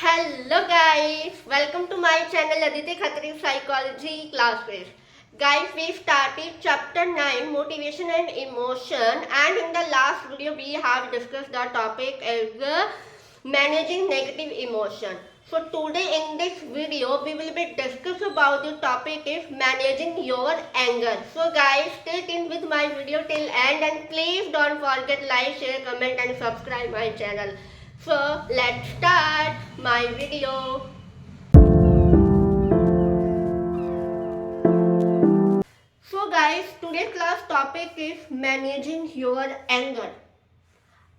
Hello guys, welcome to my channel Aditi Khatri Psychology Classes. Guys, we started chapter 9 Motivation and Emotion, and in the last video we have discussed the topic as managing negative emotion. So today in this video we will be discuss about the topic is managing your anger. So guys, stay tuned with my video till end and please don't forget like, share, comment and subscribe my channel. So let's start my video. So guys, today's class topic is managing your anger.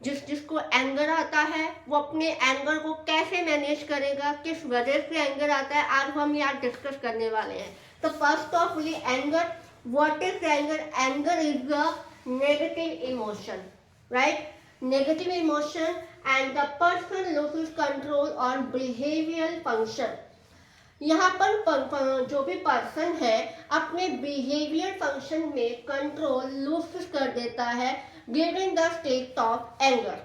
जिसको anger आता है वो अपने anger को कैसे manage करेगा, किस वजह से एंगर आता है, आज हम यहाँ डिस्कस करने वाले हैं. तो first of all anger, what is anger? Anger is a negative emotion, right? Negative emotion and the person loses control और बिहेवियरल फंक्शन. यहाँ पर जो भी पर्सन है अपने बिहेवियर फंक्शन में कंट्रोल लूज कर देता है during the state of anger.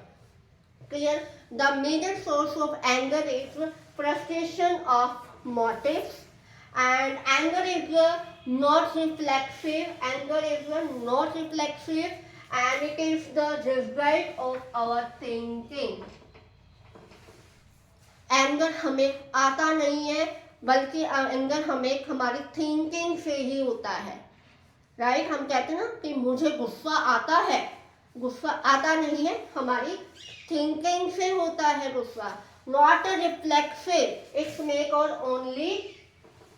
Clear? The major source of anger is frustration of motives and anger is not reflexive. Anger is not reflexive and it is the result of our thinking. Anger हमें आता नहीं है बल्कि anger हमें हमारी thinking से ही होता है, राइट? हम कहते हैं ना कि मुझे गुस्सा आता है, गुस्सा आता नहीं है, हमारी थिंकिंग से होता है गुस्सा. Not a reflexive, it's make और only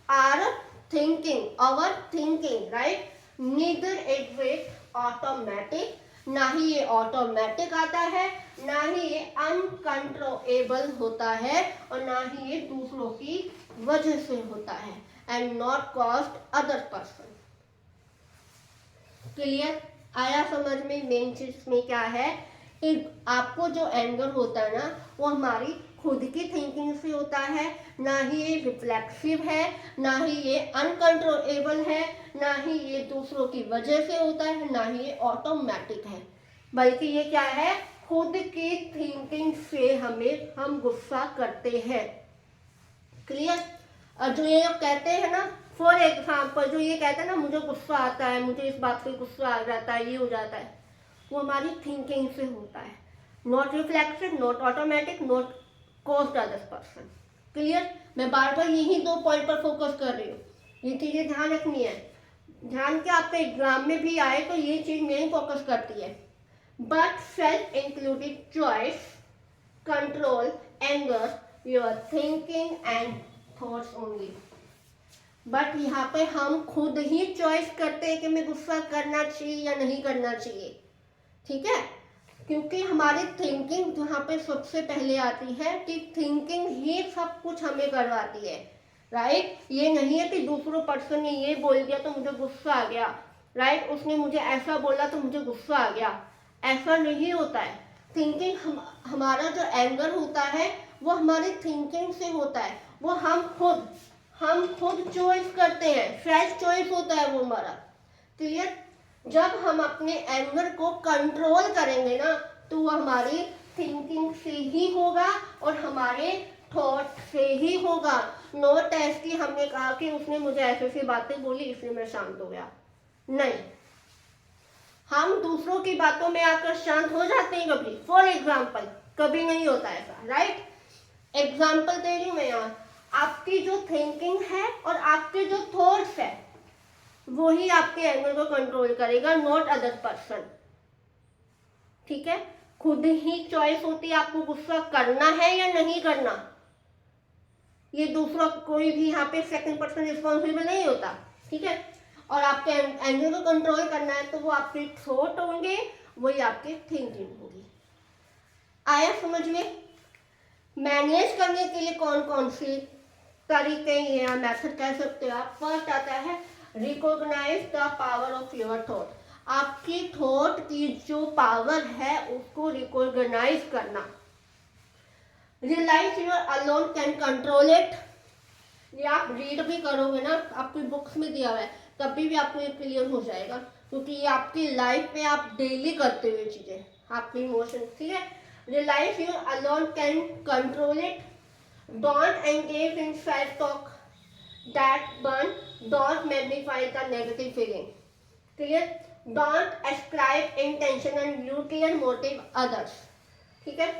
our thinking, our thinking, right? Neither it is automatic, ना ही ये ऑटोमेटिक आता है, ना ही ये अनकंट्रोलेबल होता है और ना ही ये दूसरों की वजह से होता है and not caused other person. Clear? आया समझ में? मेन चीज में क्या है कि आपको जो एंगर होता है ना वो हमारी खुद की थिंकिंग से होता है, ना ही ये रिफ्लेक्सिव है, ना ही ये अनकंट्रोलेबल है, ना ही ये दूसरों की वजह से होता है, ना ही ये ऑटोमेटिक है, बल्कि ये क्या है? खुद की थिंकिंग से हम गुस्सा करते हैं. क्लियर? और जो ये लोग कहते हैं ना, फॉर एग्जाम्पल जो ये कहते हैं ना मुझे गुस्सा आता है, मुझे इस बात से गुस्सा आ जाता है, ये हो जाता है, वो हमारी थिंकिंग से होता है. Not reflexive, not automatic, not caused other person. Clear? मैं बार बार यही दो पॉइंट पर फोकस कर रही हूँ, ये चीजें ध्यान रखनी है. ध्यान के आपके एग्जाम में भी आए तो ये चीज मेन फोकस करती है. But self included choice, control, anger, your thinking and thoughts only. But यहाँ पे हम खुद ही चॉइस करते हैं कि मैं गुस्सा करना चाहिए या नहीं करना चाहिए. ठीक है? क्योंकि हमारी थिंकिंग यहाँ पे सबसे पहले आती है कि थिंकिंग ही सब कुछ हमें करवाती है, राइट? ये नहीं है कि दूसरों पर्सन ने ये बोल दिया तो मुझे गुस्सा आ गया, राइट? उसने मुझे ऐसा बोला तो मुझे गुस्सा आ गया, ऐसा नहीं होता है. थिंकिंग हमारा जो एंगर होता है वो हमारी थिंकिंग से होता है, वो हम खुद चॉइस करते हैं, सेल्फ चॉइस होता है वो हमारा. क्लियर? जब हम अपने एंगर को कंट्रोल करेंगे ना तो वो हमारी थिंकिंग से ही होगा और हमारे थॉट से ही होगा. नोट ऐसी हमने कहा कि उसने मुझे ऐसी ऐसी बातें बोली इसलिए मैं शांत हो गया, नहीं. हम दूसरों की बातों में आकर शांत हो जाते हैं कभी? फॉर एग्जाम्पल कभी नहीं होता ऐसा, राइट? एग्जाम्पल दे रही हूँ मैं यहाँ. आपकी जो थिंकिंग है और आपके जो थॉट्स है वो ही आपके एंगर को कंट्रोल करेगा, नॉट अदर पर्सन. ठीक है? खुद ही चॉइस होती है आपको गुस्सा करना है या नहीं करना. ये दूसरा कोई भी यहाँ पे सेकंड पर्सन रिस्पॉन्सिबल नहीं होता. ठीक है? और आपके एंगर को कंट्रोल करना है तो वो आपके थॉट होंगे, वही आपकी थिंकिंग होगी. आया समझ में? मैनेज करने के लिए कौन कौन सी तरीके या मेथड कह सकते हो आप. फर्स्ट आता है recognise the power of your thought. आपकी थॉट की जो पावर है उसको रिकॉग्नाइज करना. Realise you're alone can control it. ये आप रीड भी करोगे ना, आपकी बुक्स में दिया हुआ है, तभी भी आपको ये क्लियर हो जाएगा, क्योंकि ये आपकी लाइफ में आप डेली करते हुए चीजें, आपके इमोशन. ठीक है? Realise you're alone can control it. Don't engage in self-talk that burn. Don't magnify the negative feeling. Clear? Don't ascribe intention and nuclear motive others. ठीक है?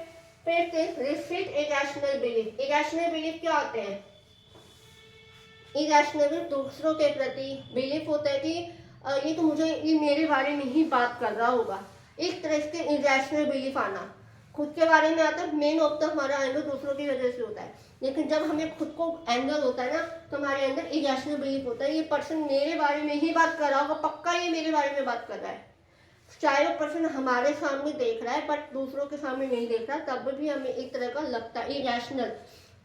फिर से restrict irrational belief. Irrational belief क्या होते हैं? Irrational दूसरों के प्रति बिलीफ होता है कि ये तो मुझे, ये मेरे बारे में ही बात कर रहा होगा. इस तरह से इरेशनल बिलीफ आना. खुद के बारे में आता है, मेन ऑफ द हमारा एंगर दूसरों की वजह से होता है, लेकिन जब हमें खुद को एंगर होता है ना, तो हमारे अंदर इरेशनल बिलीफ होता है, ये पर्सन मेरे बारे में ही बात कर रहा होगा, पक्का ये मेरे बारे में बात कर रहा है. चाहे वो पर्सन हमारे सामने देख रहा है बट दूसरों के सामने नहीं देख रहा, तब भी हमें एक तरह का लगता है इरेशनल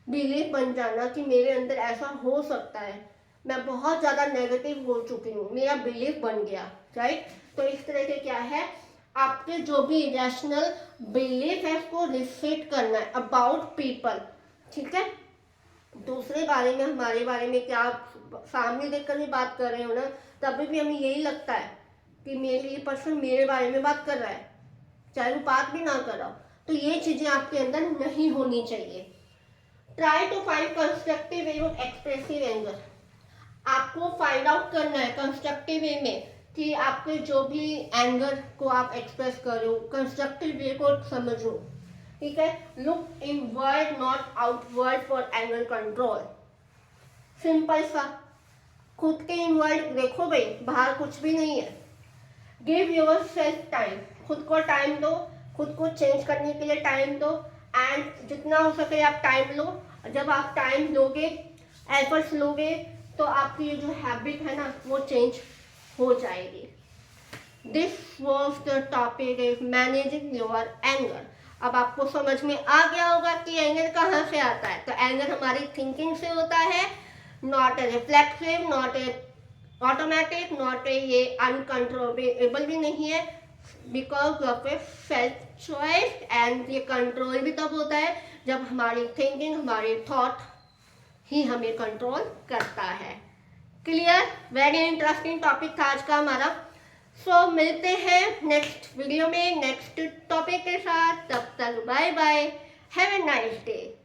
बिलीफ बन जाना कि मेरे अंदर ऐसा हो सकता है, मैं बहुत ज़्यादा नेगेटिव हो चुकी हूँ, मेरा बिलीफ बन गया. राइट? तो इस तरह के क्या है, आपके जो भी इरेशनल बिलीफ है उसको रिसेट करना है अबाउट पीपल. ठीक है? दूसरे बारे में, हमारे बारे में क्या सामने देखकर भी बात कर रहे हो ना, तभी भी हमें यही लगता है कि मेरे ये पर्सन मेरे बारे में बात कर रहा है, चाहे वो बात भी ना कर रहा हो. तो ये चीज़ें आपके अंदर नहीं होनी चाहिए. Try to find constructive way of expressive anger. आपको फाइंड आउट करना है कंस्ट्रक्टिव वे में कि आपके जो भी एंगर को आप एक्सप्रेस कर रहे हो, कंस्ट्रक्टिव वे को समझो. ठीक है? Look inward not outward for anger control. Simple सा, खुद के इनवर्ड देखो भाई, बाहर कुछ भी नहीं है. Give yourself time. खुद को टाइम दो, खुद को चेंज करने के लिए टाइम दो, एंड जितना हो सके आप टाइम लो. जब आप टाइम लोगे, एफर्ट्स लोगे, तो आपकी ये जो हैबिट है ना वो चेंज हो जाएगी. This was the topic is managing your anger. अब आपको समझ में आ गया होगा कि एंगर कहाँ से आता है. तो एंगर हमारी थिंकिंग से होता है, not a reflexive, not a automatic, not a ये अनकंट्रोलेबल भी नहीं है, because of A self choice. And ये कंट्रोल भी तब होता है जब हमारी थिंकिंग, हमारी थॉट ही हमें कंट्रोल करता है. क्लियर? वेरी इंटरेस्टिंग टॉपिक था आज का हमारा. सो मिलते हैं नेक्स्ट वीडियो में नेक्स्ट टॉपिक के साथ. तब तक bye bye, have a nice day.